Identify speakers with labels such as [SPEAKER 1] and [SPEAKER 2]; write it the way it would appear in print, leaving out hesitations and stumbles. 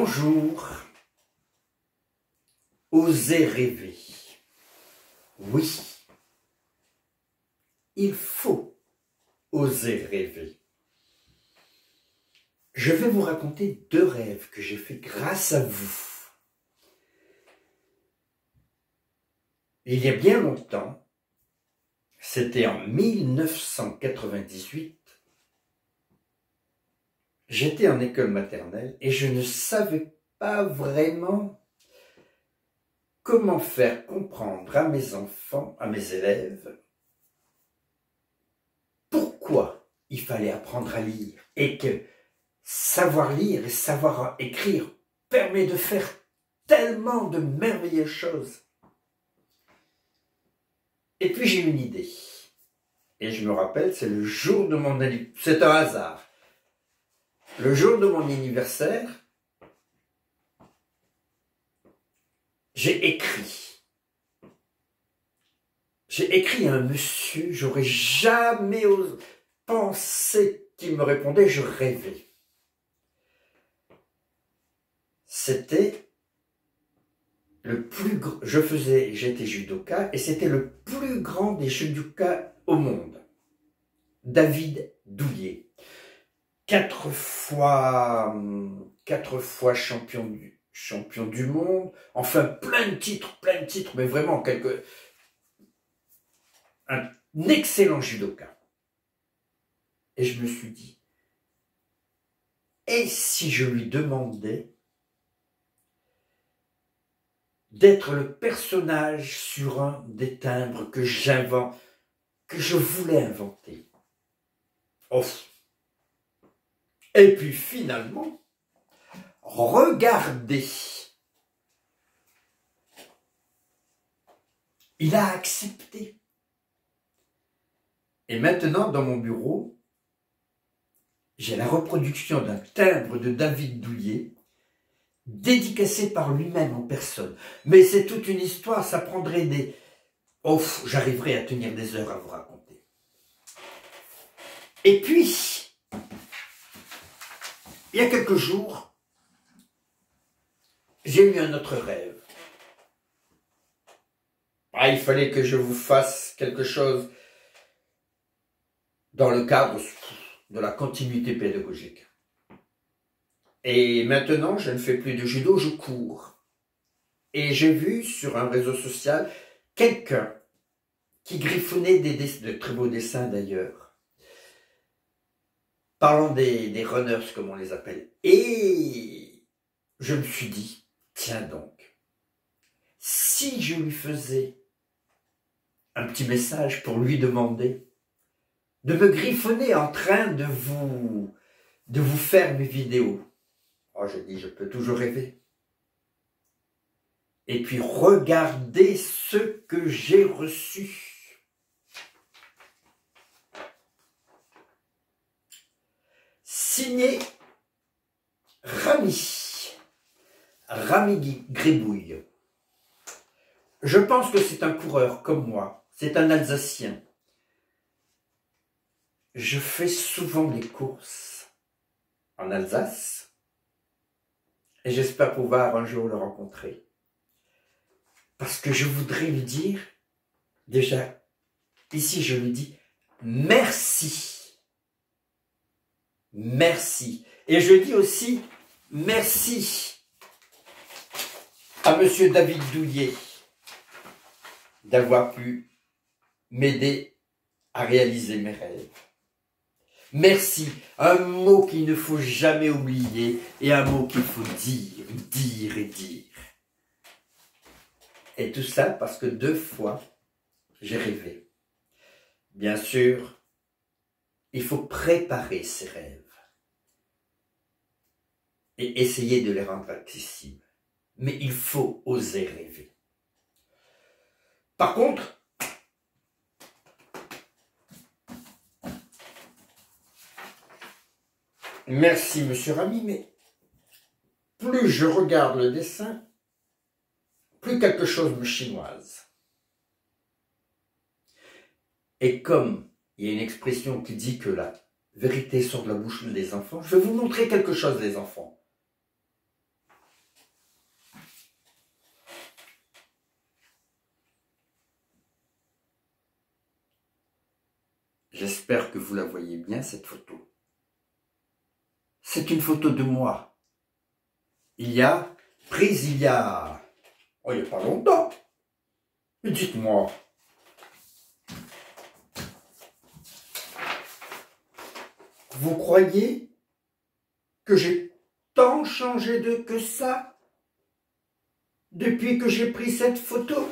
[SPEAKER 1] Bonjour. Osez rêver. Oui, il faut oser rêver. Je vais vous raconter 2 rêves que j'ai faits grâce à vous. Il y a bien longtemps, c'était en 1998, j'étais en école maternelle et je ne savais pas vraiment comment faire comprendre à mes enfants, à mes élèves, pourquoi il fallait apprendre à lire et que savoir lire et savoir écrire permet de faire tellement de merveilleuses choses. Et puis j'ai une idée. Et je me rappelle, c'est le jour de mon anniversaire. C'est un hasard. Le jour de mon anniversaire, j'ai écrit. J'ai écrit à un monsieur, j'aurais jamais pensé qu'il me répondait, je rêvais. C'était le plus grand, j'étais judoka et c'était le plus grand des judokas au monde. David Douillet. 4 fois champion du monde, enfin plein de titres, mais vraiment un excellent judoka. Et je me suis dit, et si je lui demandais d'être le personnage sur un des timbres que je voulais inventer. Oh. Et puis finalement, regardez, il a accepté. Et maintenant, dans mon bureau, j'ai la reproduction d'un timbre de David Douillet, dédicacé par lui-même en personne. Mais c'est toute une histoire, ça prendrait des... Oh, j'arriverai à tenir des heures à vous raconter. Et puis, il y a quelques jours, j'ai eu un autre rêve. Il fallait que je vous fasse quelque chose dans le cadre de la continuité pédagogique. Et maintenant, je ne fais plus de judo, je cours. Et j'ai vu sur un réseau social quelqu'un qui griffonnait de très beaux dessins d'ailleurs, parlant des runners comme on les appelle. Et je me suis dit, tiens donc, si je lui faisais un petit message pour lui demander de me griffonner en train de vous faire mes vidéos. Oh, je dis, je peux toujours rêver. Et puis, regardez ce que j'ai reçu. Signé Rami Gribouille. Je pense que c'est un coureur comme moi. C'est un Alsacien. Je fais souvent des courses en Alsace et j'espère pouvoir un jour le rencontrer. Parce que je voudrais lui dire, déjà, ici je lui dis merci. Merci. Et je dis aussi merci à monsieur David Douillet d'avoir pu m'aider à réaliser mes rêves. Merci, un mot qu'il ne faut jamais oublier et un mot qu'il faut dire, dire et dire. Et tout ça parce que 2 fois, j'ai rêvé. Bien sûr, il faut préparer ses rêves et essayer de les rendre accessibles. Mais il faut oser rêver. Par contre, merci, monsieur Rami, mais plus je regarde le dessin, plus quelque chose me chinoise. Et comme il y a une expression qui dit que la vérité sort de la bouche des enfants, je vais vous montrer quelque chose, les enfants. J'espère que vous la voyez bien, cette photo. C'est une photo de moi. Prise il y a... Oh, il n'y a pas longtemps. Mais dites-moi. Vous croyez que j'ai tant changé que ça depuis que j'ai pris cette photo?